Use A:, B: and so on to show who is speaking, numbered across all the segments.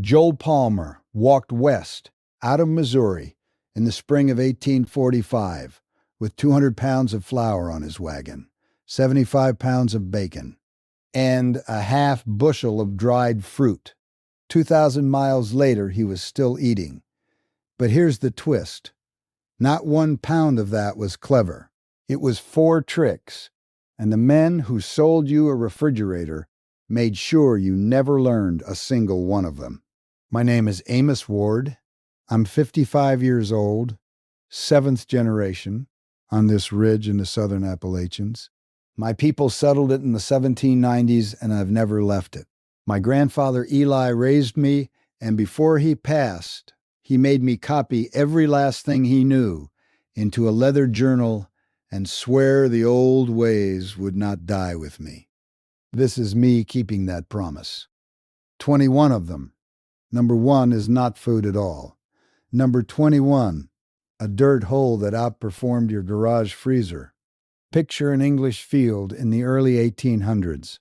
A: Joel Palmer walked west out of Missouri in the spring of 1845 with 200 pounds of flour on his wagon, 75 pounds of bacon, and a half bushel of dried fruit. 2,000 miles later, he was still eating. But here's the twist. Not 1 pound of that was clever. It was 4 tricks, and the men who sold you a refrigerator made sure you never learned a single one of them. My name is Amos Ward. I'm 55 years old, 7th generation on this ridge in the southern Appalachians. My people settled it in the 1790s, and I've never left it. My grandfather Eli raised me, and before he passed, he made me copy every last thing he knew into a leather journal and swear the old ways would not die with me. This is me keeping that promise. 21 of them. Number 1 is not food at all. Number 21, a dirt hole that outperformed your garage freezer. Picture an English field in the early 1800s.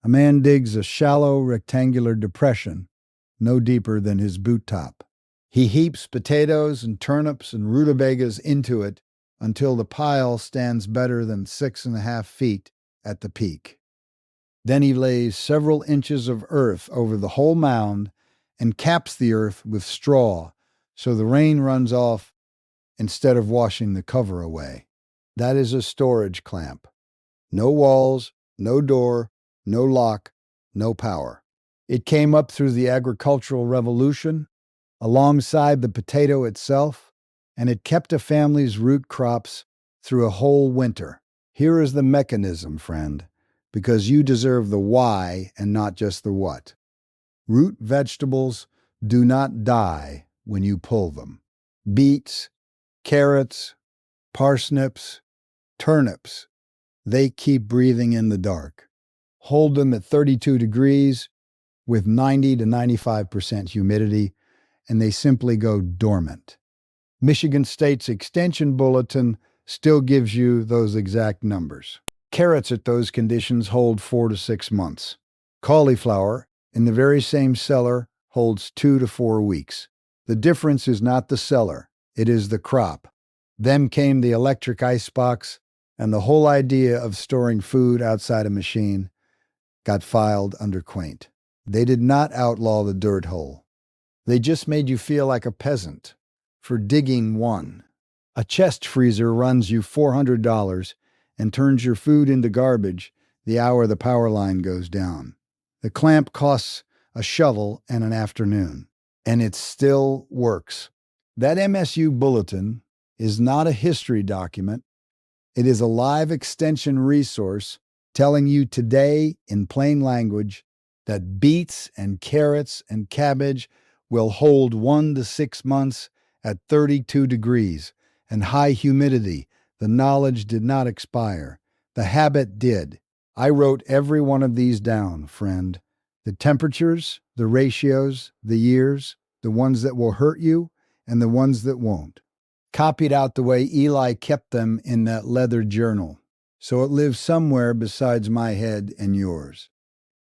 A: A man digs a shallow rectangular depression, no deeper than his boot top. He heaps potatoes and turnips and rutabagas into it until the pile stands better than 6.5 feet at the peak. Then he lays several inches of earth over the whole mound and caps the earth with straw so the rain runs off instead of washing the cover away. That is a storage clamp. No walls, no door, no lock, no power. It came up through the agricultural revolution, alongside the potato itself, and it kept a family's root crops through a whole winter. Here is the mechanism, friend, because you deserve the why and not just the what. Root vegetables do not die when you pull them. Beets, carrots, parsnips, turnips, they keep breathing in the dark. Hold them at 32 degrees with 90 to 95% humidity, and they simply go dormant. Michigan State's Extension Bulletin still gives you those exact numbers. Carrots at those conditions hold 4 to 6 months. Cauliflower, in the very same cellar, holds 2 to 4 weeks. The difference is not the cellar, it is the crop. Then came the electric icebox, and the whole idea of storing food outside a machine got filed under quaint. They did not outlaw the dirt hole. They just made you feel like a peasant for digging one. A chest freezer runs you $400 and turns your food into garbage the hour the power line goes down. The clamp costs a shovel and an afternoon, and it still works. That MSU bulletin is not a history document. It is a live extension resource telling you today in plain language that beets and carrots and cabbage will hold 1 to 6 months at 32 degrees and high humidity. The knowledge did not expire. The habit did. I wrote every one of these down, friend. The temperatures, the ratios, the years, the ones that will hurt you, and the ones that won't. Copied out the way Eli kept them in that leather journal, so it lives somewhere besides my head and yours.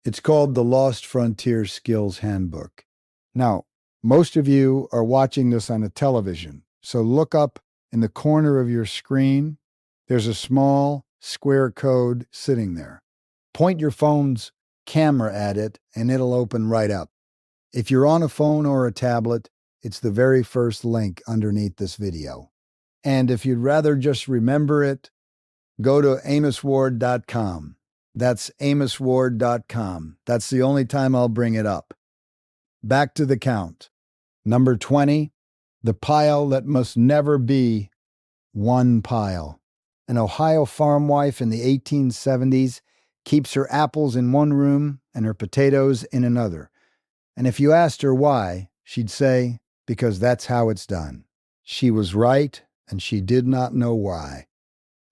A: It's called the Lost Frontier Skills Handbook. Now, most of you are watching this on a television, so look up in the corner of your screen. There's a small square code sitting there. Point your phone's camera at it, and it'll open right up. If you're on a phone or a tablet, it's the very first link underneath this video. And if you'd rather just remember it, go to amosward.com. That's amosward.com. That's the only time I'll bring it up. Back to the count. Number 20, the pile that must never be one pile. An Ohio farm wife in the 1870s keeps her apples in one room and her potatoes in another. And if you asked her why, she'd say, because that's how it's done. She was right, and she did not know why.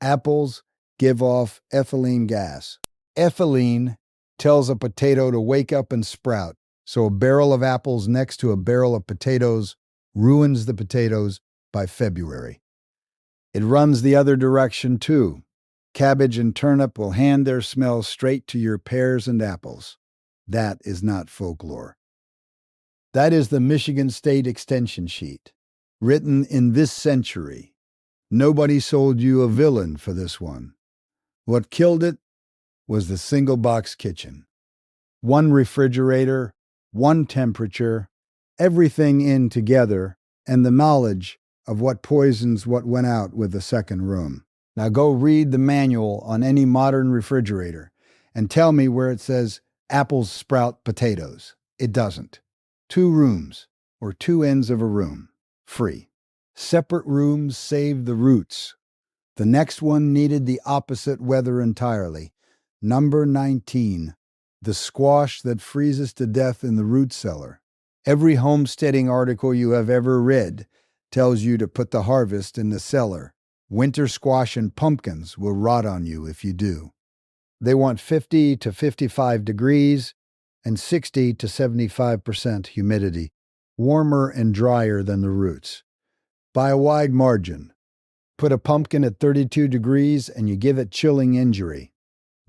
A: Apples give off ethylene gas. Ethylene tells a potato to wake up and sprout, so a barrel of apples next to a barrel of potatoes ruins the potatoes by February. It runs the other direction, too. Cabbage and turnip will hand their smell straight to your pears and apples. That is not folklore. That is the Michigan State Extension Sheet, written in this century. Nobody sold you a villain for this one. What killed it was the single box kitchen. One refrigerator, one temperature, everything in together, and the knowledge of what poisons what went out with the second room. Now go read the manual on any modern refrigerator and tell me where it says apples sprout potatoes. It doesn't. 2 rooms, or 2 ends of a room, free. Separate rooms saved the roots. The next one needed the opposite weather entirely. Number 19, the squash that freezes to death in the root cellar. Every homesteading article you have ever read tells you to put the harvest in the cellar. Winter squash and pumpkins will rot on you if you do. They want 50 to 55 degrees and 60 to 75% humidity, warmer and drier than the roots. By a wide margin. Put a pumpkin at 32 degrees and you give it chilling injury.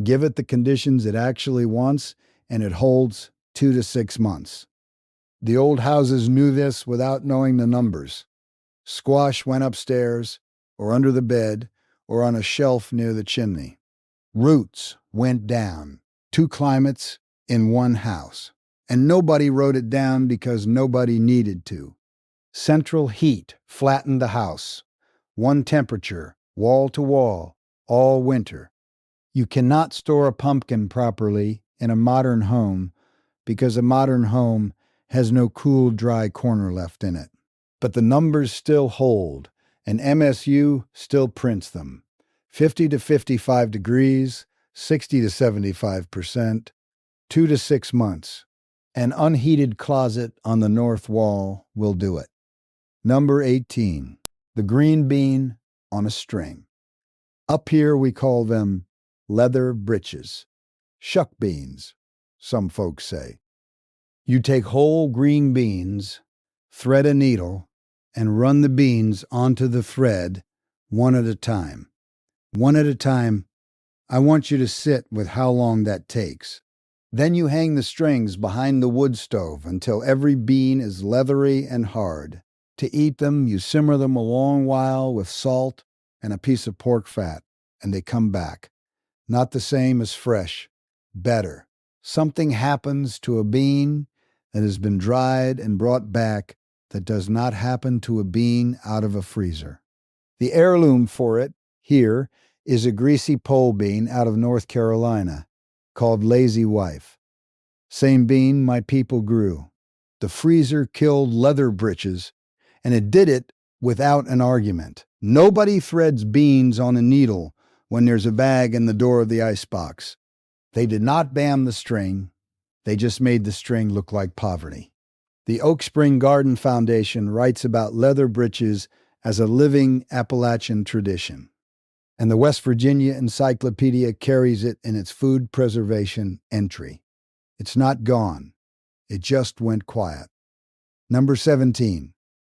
A: Give it the conditions it actually wants and it holds 2 to 6 months. The old houses knew this without knowing the numbers. Squash went upstairs or under the bed or on a shelf near the chimney. Roots went down. 2 climates in 1 house. And nobody wrote it down because nobody needed to. Central heat flattened the house. 1 temperature, wall to wall, all winter. You cannot store a pumpkin properly in a modern home because a modern home has no cool, dry corner left in it. But the numbers still hold, and MSU still prints them. 50 to 55 degrees, 60 to 75%, 2 to 6 months. An unheated closet on the north wall will do it. Number 18, the green bean on a string. Up here we call them leather breeches. Shuck beans, some folks say. You take whole green beans, thread a needle, and run the beans onto the thread one at a time. One at a time. I want you to sit with how long that takes. Then you hang the strings behind the wood stove until every bean is leathery and hard. To eat them, you simmer them a long while with salt and a piece of pork fat, and they come back. Not the same as fresh, better. Something happens to a bean that has been dried and brought back that does not happen to a bean out of a freezer. The heirloom for it, here, is a greasy pole bean out of North Carolina, called Lazy Wife. Same bean my people grew. The freezer killed leather breeches, and it did it without an argument. Nobody threads beans on a needle when there's a bag in the door of the icebox. They did not ban the string. They just made the string look like poverty. The Oak Spring Garden Foundation writes about leather breeches as a living Appalachian tradition. And the West Virginia Encyclopedia carries it in its food preservation entry. It's not gone. It just went quiet. Number 17,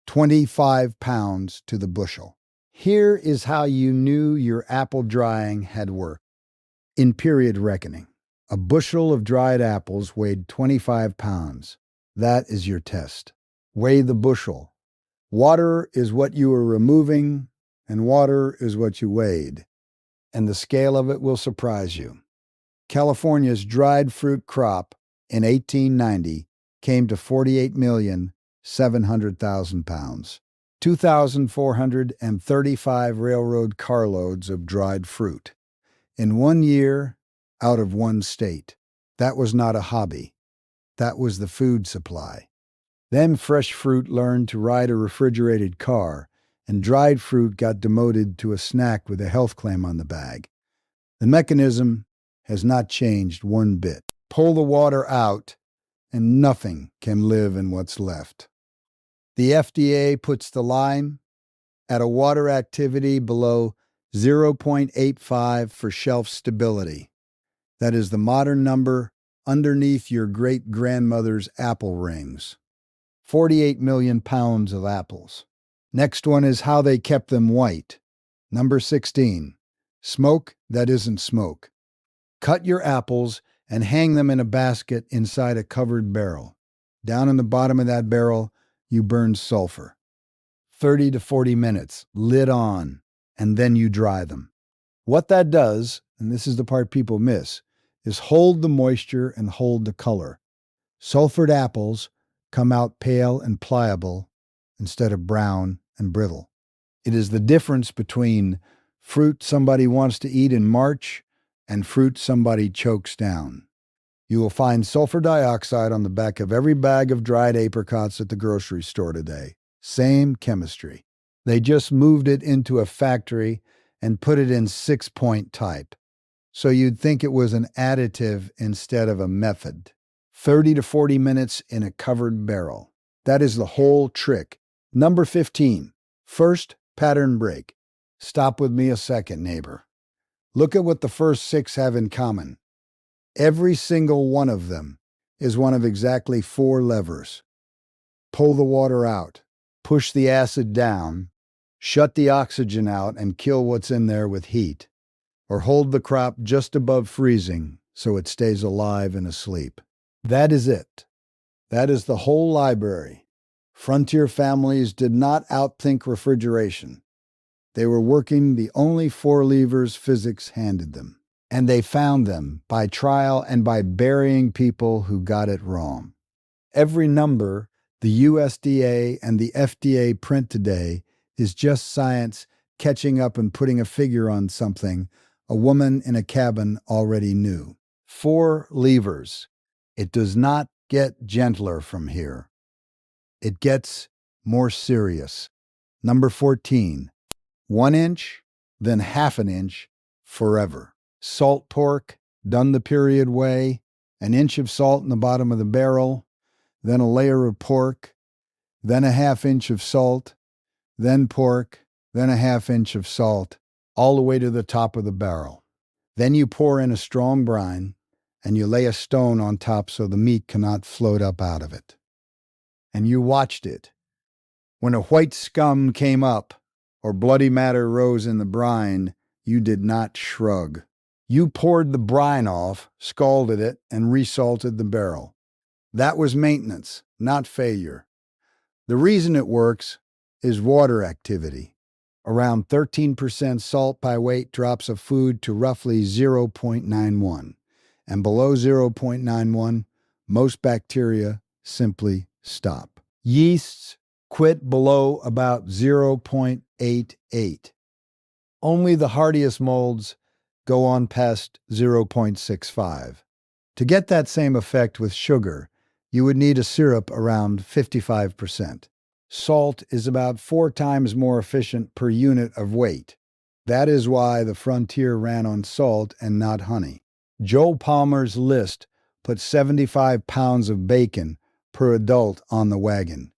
A: 25 pounds to the bushel. Here is how you knew your apple drying had worked. In period reckoning, a bushel of dried apples weighed 25 pounds. That is your test. Weigh the bushel. Water is what you are removing, and water is what you weighed. And the scale of it will surprise you. California's dried fruit crop in 1890 came to 48,700,000 pounds. 2,435 railroad carloads of dried fruit. In 1 year, out of 1 state. That was not a hobby. That was the food supply. Then fresh fruit learned to ride a refrigerated car, and dried fruit got demoted to a snack with a health claim on the bag. The mechanism has not changed one bit. Pull the water out, and nothing can live in what's left. The FDA puts the lime at a water activity below 0.85 for shelf stability. That is the modern number underneath your great-grandmother's apple rings. 48 million pounds of apples. Next one is how they kept them white. Number 16, smoke that isn't smoke. Cut your apples and hang them in a basket inside a covered barrel. Down in the bottom of that barrel, you burn sulfur. 30 to 40 minutes, lid on, and then you dry them. What that does, and this is the part people miss, is hold the moisture and hold the color. Sulfured apples come out pale and pliable instead of brown and brittle. It is the difference between fruit somebody wants to eat in March and fruit somebody chokes down. You will find sulfur dioxide on the back of every bag of dried apricots at the grocery store today. Same chemistry. They just moved it into a factory and put it in 6-point type. So you'd think it was an additive instead of a method. 30 to 40 minutes in a covered barrel. That is the whole trick. Number 15. First pattern break. Stop with me a second, neighbor. Look at what the first 6 have in common. Every single one of them is one of exactly 4 levers. Pull the water out, push the acid down, shut the oxygen out and kill what's in there with heat, or hold the crop just above freezing so it stays alive and asleep. That is it. That is the whole library. Frontier families did not outthink refrigeration. They were working the only 4 levers physics handed them. And they found them by trial and by burying people who got it wrong. Every number the USDA and the FDA print today is just science catching up and putting a figure on something a woman in a cabin already knew. 4 levers. It does not get gentler from here. It gets more serious. Number 14. 1 inch, then ½ an inch, forever. Salt pork, done the period way, 1 inch of salt in the bottom of the barrel, then a layer of pork, then a ½ inch of salt, then pork, then a ½ inch of salt, all the way to the top of the barrel. Then you pour in a strong brine, and you lay a stone on top so the meat cannot float up out of it. And you watched it. When a white scum came up, or bloody matter rose in the brine, you did not shrug. You poured the brine off, scalded it, and resalted the barrel. That was maintenance, not failure. The reason it works is water activity. Around 13% salt by weight drops a food to roughly 0.91. And below 0.91, most bacteria simply stop. Yeasts quit below about 0.88. Only the hardiest molds go on past 0.65. To get that same effect with sugar, you would need a syrup around 55%. Salt is about 4 times more efficient per unit of weight. That is why the frontier ran on salt and not honey. Joe Palmer's list put 75 pounds of bacon per adult on the wagon.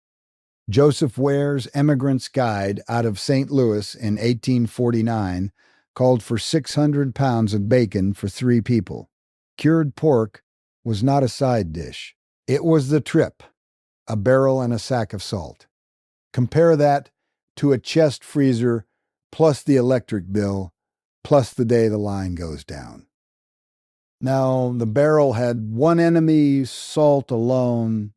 A: Joseph Ware's Emigrant's Guide out of St. Louis in 1849 called for 600 pounds of bacon for 3 people. Cured pork was not a side dish. It was the trip, a barrel and a sack of salt. Compare that to a chest freezer plus the electric bill plus the day the line goes down. Now, the barrel had one enemy, salt alone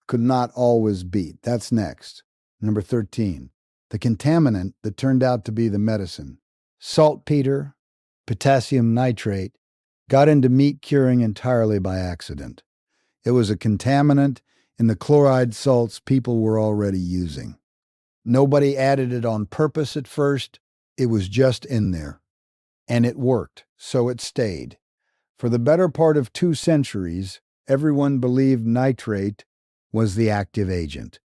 A: could not always beat. That's next. Number 13, the contaminant that turned out to be the medicine. Saltpeter, potassium nitrate, got into meat curing entirely by accident. It was a contaminant in the chloride salts people were already using. Nobody added it on purpose at first. It was just in there. And it worked, so it stayed. For the better part of 2 centuries, everyone believed nitrate was the active agent.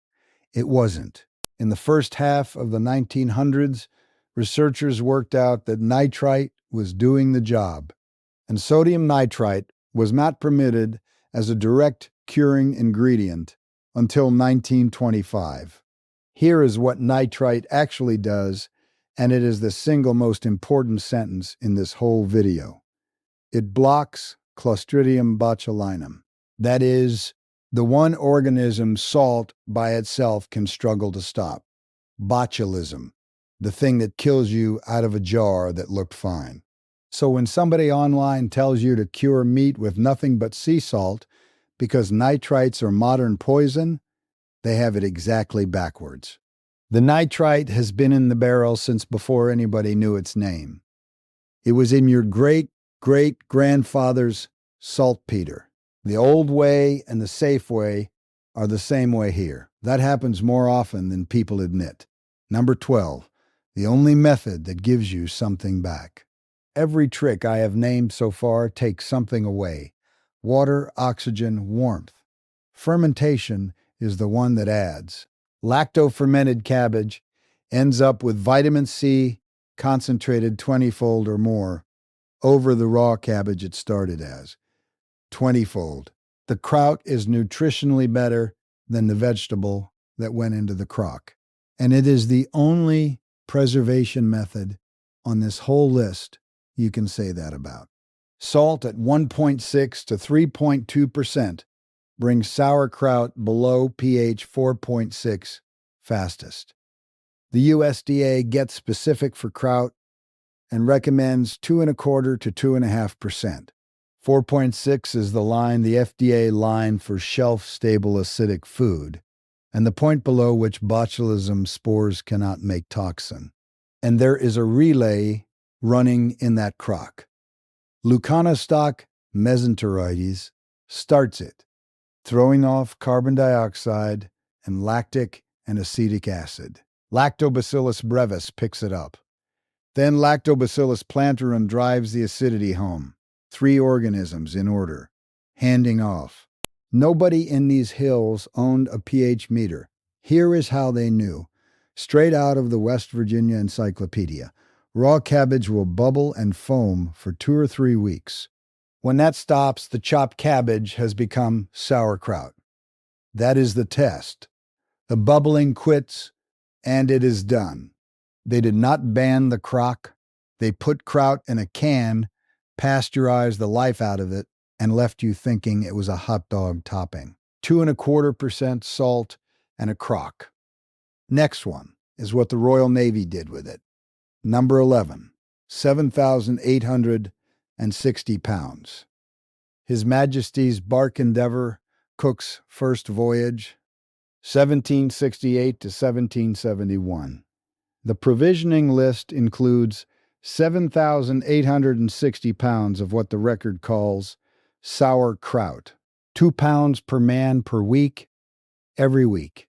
A: It wasn't. In the first half of the 1900s, researchers worked out that nitrite was doing the job, and sodium nitrite was not permitted as a direct curing ingredient until 1925. Here is what nitrite actually does, and it is the single most important sentence in this whole video. It blocks Clostridium botulinum. That is, the one organism salt by itself can struggle to stop. Botulism, the thing that kills you out of a jar that looked fine. So when somebody online tells you to cure meat with nothing but sea salt because nitrites are modern poison, they have it exactly backwards. The nitrite has been in the barrel since before anybody knew its name. It was in your great-great-grandfather's saltpeter. The old way and the safe way are the same way here. That happens more often than people admit. Number 12, the only method that gives you something back. Every trick I have named so far takes something away. Water, oxygen, warmth. Fermentation is the one that adds. Lacto-fermented cabbage ends up with vitamin C concentrated 20-fold or more over the raw cabbage it started as. 20-fold. The kraut is nutritionally better than the vegetable that went into the crock. And it is the only preservation method on this whole list you can say that about. Salt at 1.6 to 3.2% brings sauerkraut below pH 4.6 fastest. The USDA gets specific for kraut and recommends 2.25 to 2.5%. 4.6 is the FDA line for shelf-stable acidic food, and the point below which botulism spores cannot make toxin. And there is a relay running in that crock. Leuconostoc mesenteroides starts it, throwing off carbon dioxide and lactic and acetic acid. Lactobacillus brevis picks it up. Then Lactobacillus plantarum drives the acidity home. 3 organisms in order, handing off. Nobody in these hills owned a pH meter. Here is how they knew. Straight out of the West Virginia Encyclopedia. Raw cabbage will bubble and foam for 2 or 3 weeks. When that stops, the chopped cabbage has become sauerkraut. That is the test. The bubbling quits, and it is done. They did not ban the crock. They put kraut in a can, pasteurized the life out of it, and left you thinking it was a hot dog topping. 2.25% salt and a crock. Next one is what the Royal Navy did with it. Number 11, 7,860 pounds. His Majesty's Bark Endeavour, Cook's first voyage, 1768 to 1771. The provisioning list includes 7,860 pounds of what the record calls sauerkraut, 2 pounds per man per week, every week,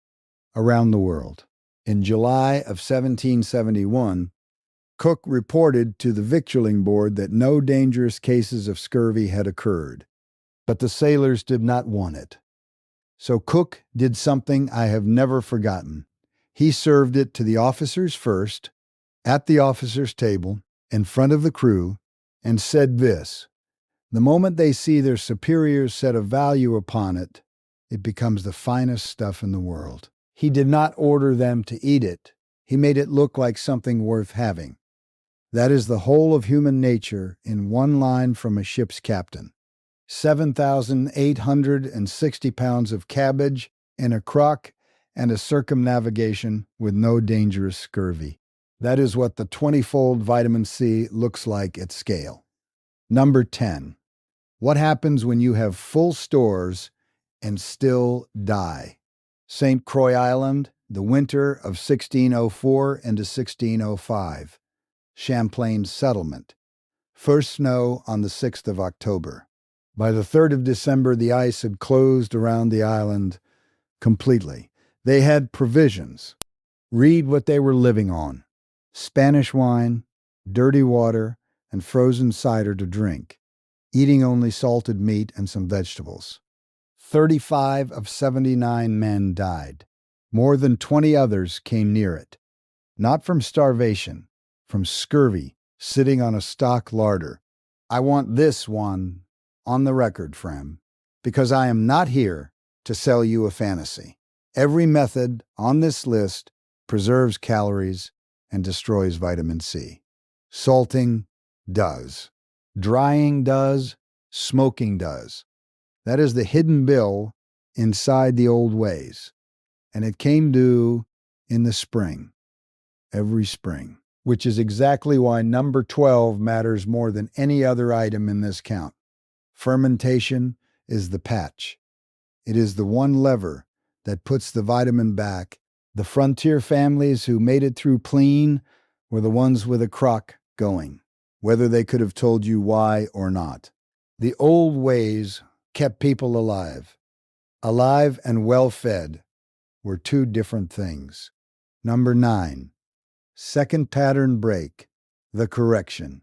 A: around the world. In July of 1771, Cook reported to the Victualling Board that no dangerous cases of scurvy had occurred, but the sailors did not want it. So Cook did something I have never forgotten. He served it to the officers first, at the officers' table, in front of the crew, and said this: the moment they see their superiors set a value upon it, it becomes the finest stuff in the world. He did not order them to eat it. He made it look like something worth having. That is the whole of human nature in one line from a ship's captain. 7,860 pounds of cabbage in a crock and a circumnavigation with no dangerous scurvy. That is what the 20-fold vitamin C looks like at scale. Number 10. What happens when you have full stores and still die? St. Croix Island, the winter of 1604 into 1605. Champlain settlement. First snow on the 6th of October. By the 3rd of December, the ice had closed around the island completely. They had provisions. Read what they were living on. Spanish wine, dirty water, and frozen cider to drink. Eating only salted meat and some vegetables. 35 of 79 men died. More than 20 others came near it. Not from starvation, from scurvy, sitting on a stock larder. I want this one on the record, Frem, because I am not here to sell you a fantasy. Every method on this list preserves calories and destroys vitamin C. Salting does. Drying does. Smoking does. That is the hidden bill inside the old ways. And it came due in the spring, every spring, which is exactly why number 12 matters more than any other item in this count. Fermentation is the patch. It is the one lever that puts the vitamin back. The frontier families who made it through clean were the ones with a crock going, whether they could have told you why or not. The old ways kept people alive. Alive and well-fed were two different things. Number 9, second pattern break, the correction.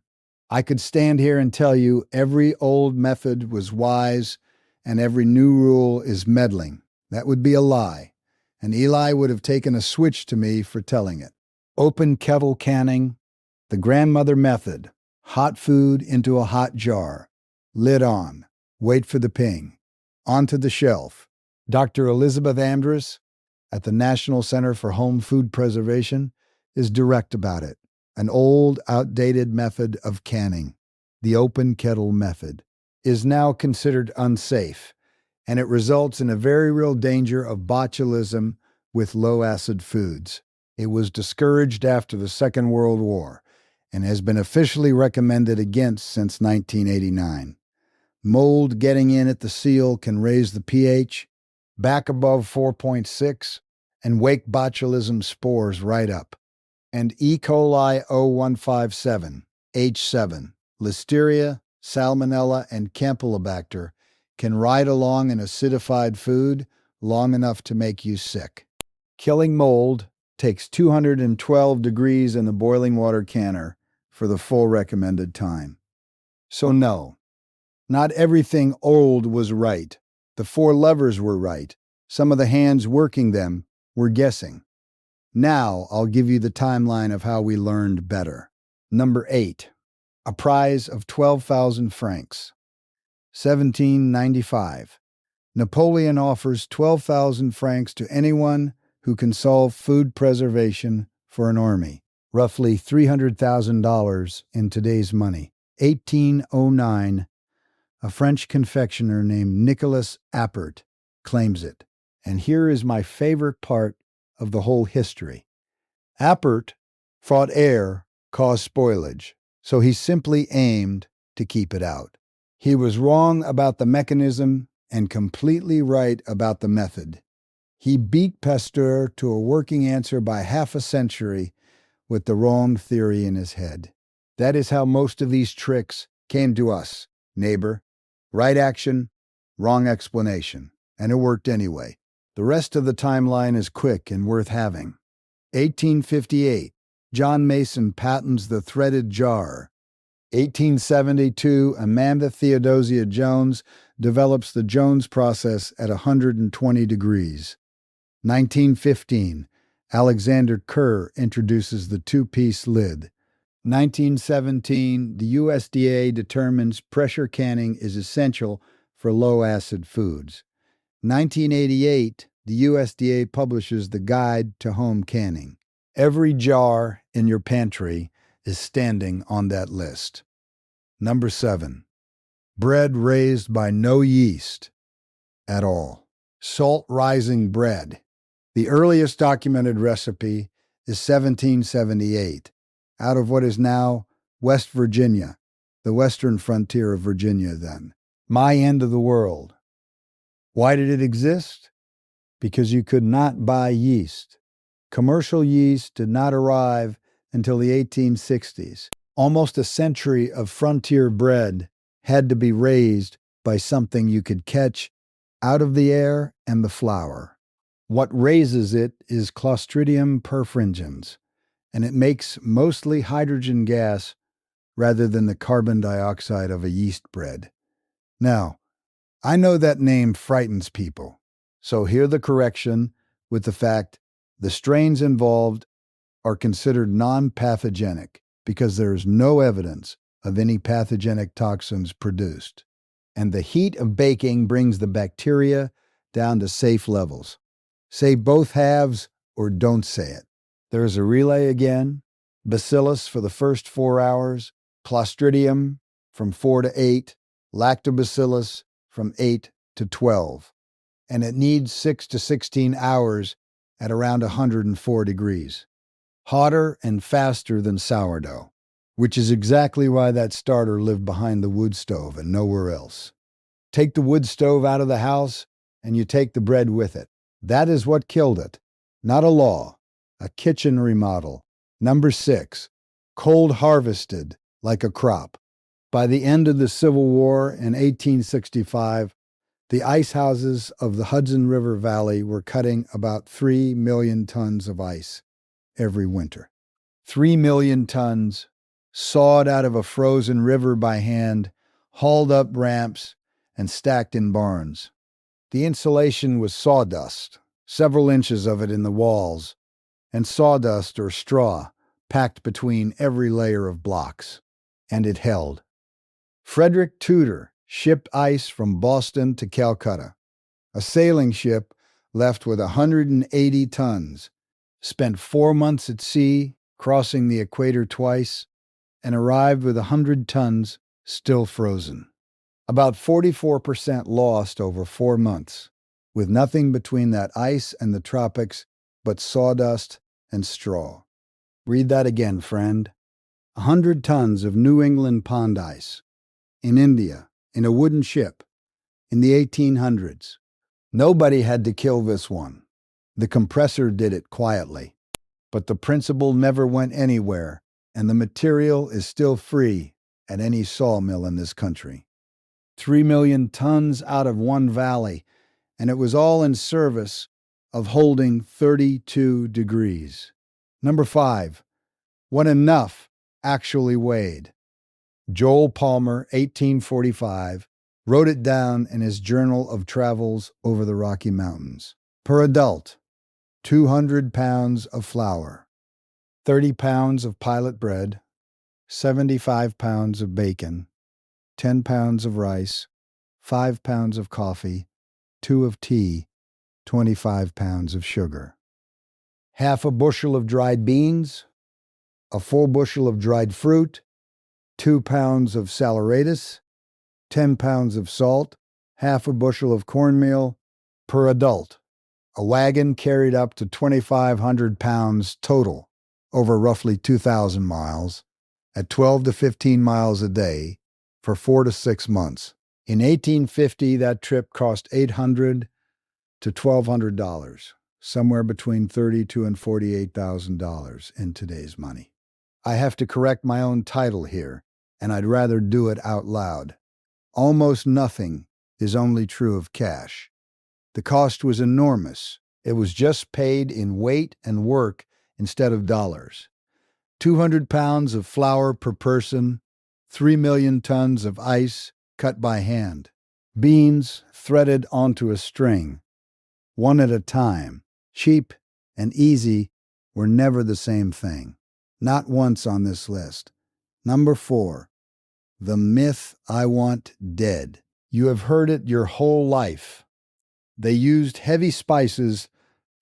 A: I could stand here and tell you every old method was wise and every new rule is meddling. That would be a lie, and Eli would have taken a switch to me for telling it. Open kettle canning, the grandmother method, hot food into a hot jar, lid on, wait for the ping, onto the shelf. Dr. Elizabeth Andrus at the National Center for Home Food Preservation is direct about it. An old, outdated method of canning, the open kettle method, is now considered unsafe, and it results in a very real danger of botulism with low-acid foods. It was discouraged after the Second World War and has been officially recommended against since 1989. Mold getting in at the seal can raise the pH back above 4.6 and wake botulism spores right up. And E. coli 0157, H7, Listeria, Salmonella, and Campylobacter can ride along in acidified food long enough to make you sick. Killing mold takes 212 degrees in the boiling water canner for the full recommended time. So no, not everything old was right. The 4 levers were right. Some of the hands working them were guessing. Now I'll give you the timeline of how we learned better. Number 8, a prize of 12,000 francs. 1795. Napoleon offers 12,000 francs to anyone who can solve food preservation for an army, roughly $300,000 in today's money. 1809, a French confectioner named Nicolas Appert claims it. And here is my favorite part of the whole history. Appert thought air caused spoilage, so he simply aimed to keep it out. He was wrong about the mechanism and completely right about the method. He beat Pasteur to a working answer by half a century with the wrong theory in his head. That is how most of these tricks came to us, neighbor. Right action, wrong explanation. And it worked anyway. The rest of the timeline is quick and worth having. 1858, John Mason patents the threaded jar. 1872, Amanda Theodosia Jones develops the Jones process at 120 degrees. 1915, Alexander Kerr introduces the 2-piece lid. 1917, the USDA determines pressure canning is essential for low-acid foods. 1988, the USDA publishes the Guide to Home Canning. Every jar in your pantry is standing on that list. Number 7, bread raised by no yeast at all. Salt-rising bread. The earliest documented recipe is 1778, out of what is now West Virginia, the western frontier of Virginia then. My end of the world. Why did it exist? Because you could not buy yeast. Commercial yeast did not arrive until the 1860s. Almost a century of frontier bread had to be raised by something you could catch out of the air and the flour. What raises it is Clostridium perfringens, and it makes mostly hydrogen gas rather than the carbon dioxide of a yeast bread. Now, I know that name frightens people, so hear the correction with the fact the strains involved are considered non-pathogenic because there is no evidence of any pathogenic toxins produced. And the heat of baking brings the bacteria down to safe levels. Say both halves or don't say it. There is a relay again, Bacillus for the first 4 hours, Clostridium from 4 to 8, Lactobacillus from 8 to 12. And it needs 6 to 16 hours at around 104 degrees. Hotter and faster than sourdough, which is exactly why that starter lived behind the wood stove and nowhere else. Take the wood stove out of the house, and you take the bread with it. That is what killed it. Not a law, a kitchen remodel. Number 6, cold harvested like a crop. By the end of the Civil War in 1865, the ice houses of the Hudson River Valley were cutting about 3 million tons of ice every winter. 3 million tons, sawed out of a frozen river by hand, hauled up ramps, and stacked in barns. The insulation was sawdust, several inches of it in the walls, and sawdust or straw packed between every layer of blocks. And it held. Frederick Tudor shipped ice from Boston to Calcutta. A sailing ship left with 180 tons, spent 4 months at sea, crossing the equator twice, and arrived with 100 tons still frozen. About 44% lost over 4 months, with nothing between that ice and the tropics but sawdust and straw. Read that again, friend. 100 tons of New England pond ice. In India, in a wooden ship, in the 1800s. Nobody had to kill this one. The compressor did it quietly. But the principle never went anywhere, and the material is still free at any sawmill in this country. 3 million tons out of one valley, and it was all in service of holding 32 degrees. Number 5, what enough actually weighed. Joel Palmer, 1845, wrote it down in his Journal of Travels over the Rocky Mountains. Per adult, 200 pounds of flour, 30 pounds of pilot bread, 75 pounds of bacon, 10 pounds of rice, 5 pounds of coffee, 2 of tea, 25 pounds of sugar. Half a bushel of dried beans, a full bushel of dried fruit, 2 pounds of saleratus, 10 pounds of salt, half a bushel of cornmeal per adult. A wagon carried up to 2,500 pounds total over roughly 2,000 miles at 12 to 15 miles a day for 4 to 6 months. In 1850, that trip cost $800 to $1,200, somewhere between $32,000 and $48,000 in today's money. I have to correct my own title here, and I'd rather do it out loud. Almost nothing is only true of cash. The cost was enormous. It was just paid in weight and work instead of dollars. 200 pounds of flour per person, 3 million tons of ice cut by hand, beans threaded onto a string, one at a time. Cheap and easy were never the same thing. Not once on this list. Number 4, the myth I want dead. You have heard it your whole life. They used heavy spices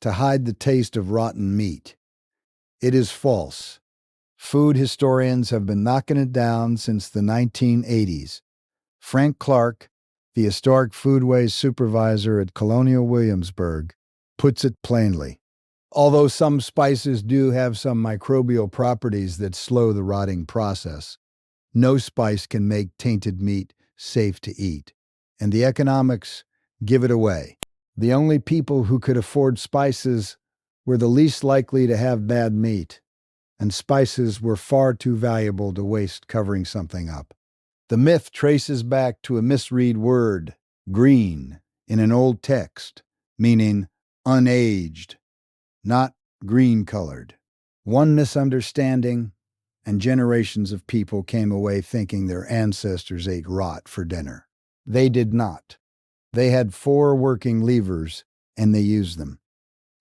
A: to hide the taste of rotten meat. It is false. Food historians have been knocking it down since the 1980s. Frank Clark, the historic foodways supervisor at Colonial Williamsburg, puts it plainly. Although some spices do have some microbial properties that slow the rotting process, no spice can make tainted meat safe to eat, and the economics give it away. The only people who could afford spices were the least likely to have bad meat, and spices were far too valuable to waste covering something up. The myth traces back to a misread word, green, in an old text, meaning unaged, not green-colored. One misunderstanding, and generations of people came away thinking their ancestors ate rot for dinner. They did not. They had 4 working levers, and they used them.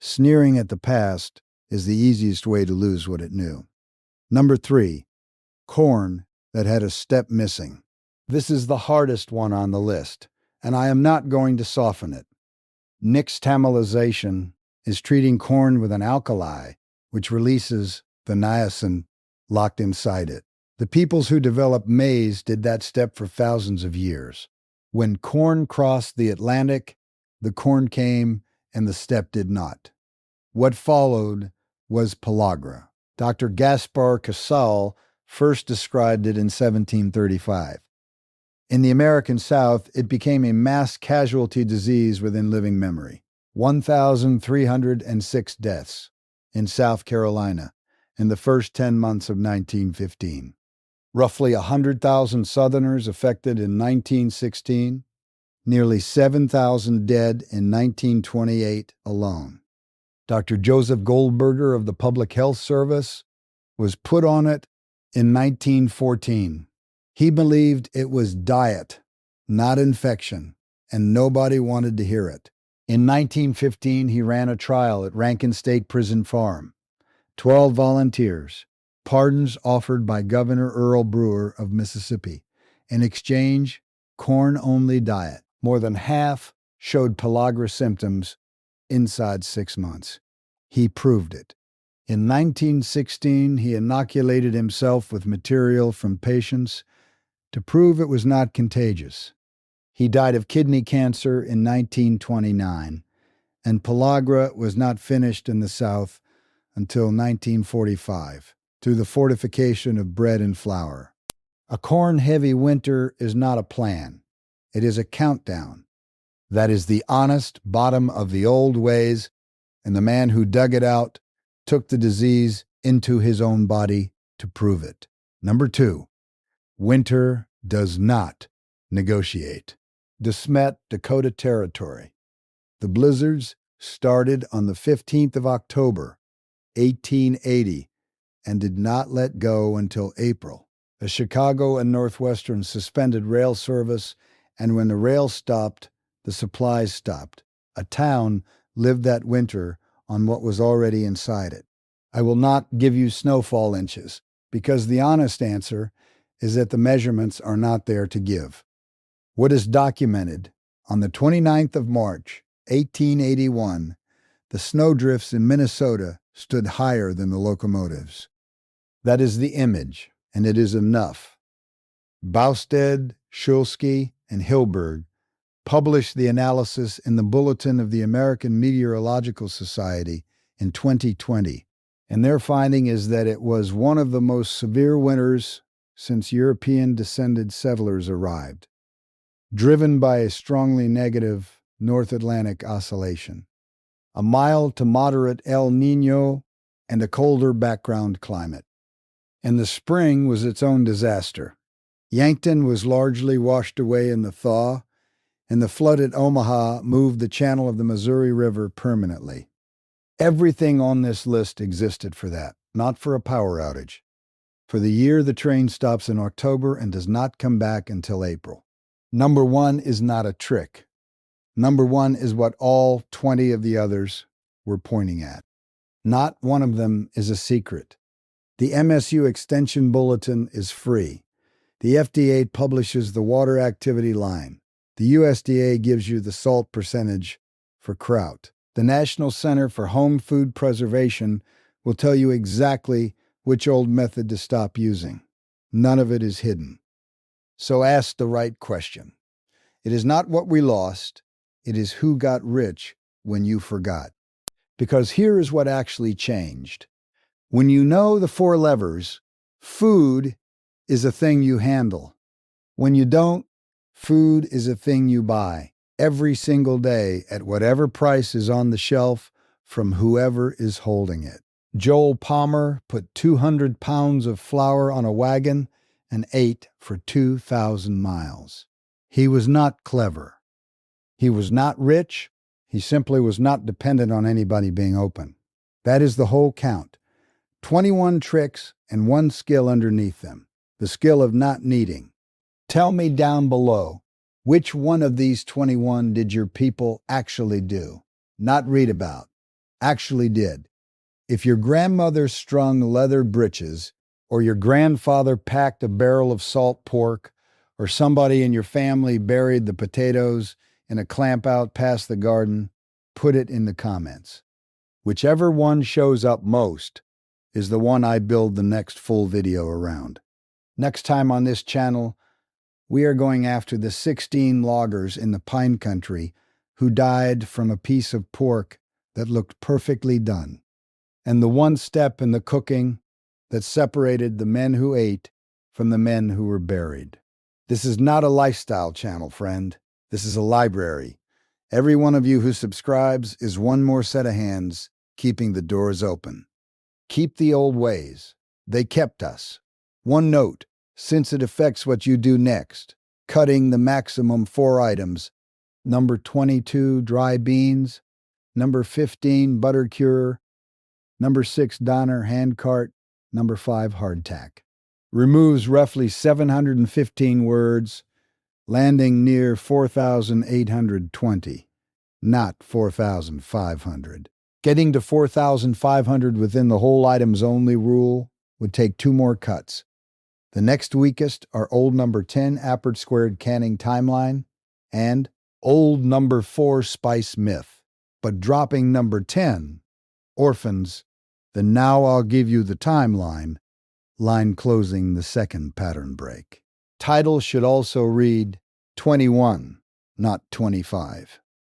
A: Sneering at the past is the easiest way to lose what it knew. Number 3, corn that had a step missing. This is the hardest one on the list, and I am not going to soften it. Nixtamalization is treating corn with an alkali, which releases the niacin locked inside it. The peoples who developed maize did that step for thousands of years. When corn crossed the Atlantic, the corn came and the step did not. What followed was pellagra. Dr. Gaspar Casal first described it in 1735. In the American South, it became a mass casualty disease within living memory. 1,306 deaths in South Carolina in the first 10 months of 1915. Roughly 100,000 Southerners affected in 1916, nearly 7,000 dead in 1928 alone. Dr. Joseph Goldberger of the Public Health Service was put on it in 1914. He believed it was diet, not infection, and nobody wanted to hear it. In 1915, he ran a trial at Rankin State Prison Farm. 12 volunteers, pardons offered by Governor Earl Brewer of Mississippi. In exchange, corn-only diet. More than half showed pellagra symptoms inside 6 months. He proved it. In 1916, he inoculated himself with material from patients to prove it was not contagious. He died of kidney cancer in 1929, and pellagra was not finished in the South until 1945, through the fortification of bread and flour. A corn-heavy winter is not a plan. It is a countdown. That is the honest bottom of the old ways, and the man who dug it out took the disease into his own body to prove it. Number 2, winter does not negotiate. De Smet, Dakota Territory. The blizzards started on the 15th of October, 1880, and did not let go until April. The Chicago and Northwestern suspended rail service, and when the rail stopped, the supplies stopped. A town lived that winter on what was already inside it. I will not give you snowfall inches, because the honest answer is that the measurements are not there to give. What is documented, on the 29th of March, 1881, the snowdrifts in Minnesota stood higher than the locomotives. That is the image, and it is enough. Bousted, Shulsky, and Hilberg published the analysis in the Bulletin of the American Meteorological Society in 2020, and their finding is that it was one of the most severe winters since European-descended settlers arrived, driven by a strongly negative North Atlantic oscillation, a mild to moderate El Niño, and a colder background climate. And the spring was its own disaster. Yankton was largely washed away in the thaw, and the flood at Omaha moved the channel of the Missouri River permanently. Everything on this list existed for that, not for a power outage. For the year, the train stops in October and does not come back until April. Number 1 is not a trick. Number 1 is what all 20 of the others were pointing at. Not one of them is a secret. The MSU Extension Bulletin is free. The FDA publishes the water activity line. The USDA gives you the salt percentage for kraut. The National Center for Home Food Preservation will tell you exactly which old method to stop using. None of it is hidden. So ask the right question. It is not what we lost, it is who got rich when you forgot. Because here is what actually changed. When you know the 4 levers, food is a thing you handle. When you don't, food is a thing you buy every single day at whatever price is on the shelf from whoever is holding it. Joel Palmer put 200 pounds of flour on a wagon and ate for 2,000 miles. He was not clever. He was not rich. He simply was not dependent on anybody being open. That is the whole count. 21 tricks and 1 skill underneath them, the skill of not needing. Tell me down below, which one of these 21 did your people actually do? Not read about, actually did. If your grandmother strung leather breeches, or your grandfather packed a barrel of salt pork, or somebody in your family buried the potatoes in a clamp out past the garden, put it in the comments. Whichever one shows up most is the one I build the next full video around. Next time on this channel, we are going after the 16 loggers in the pine country who died from a piece of pork that looked perfectly done, and the one step in the cooking that separated the men who ate from the men who were buried. This is not a lifestyle channel, friend. This is a library. Every one of you who subscribes is one more set of hands keeping the doors open. Keep the old ways. They kept us. One note, since it affects what you do next. Cutting the maximum 4 items. Number 22, dry beans. Number 15, butter cure. Number 6, Donner handcart. Number 5, hardtack. Removes roughly 715 words, landing near 4,820, not 4,500. Getting to 4,500 within the whole items only rule would take 2 more cuts. The next weakest are old number 10 Appert squared canning timeline and old number 4 spice myth. But dropping number 10, orphans, the now I'll give you the timeline, line closing the second pattern break. Title should also read 21, not 25.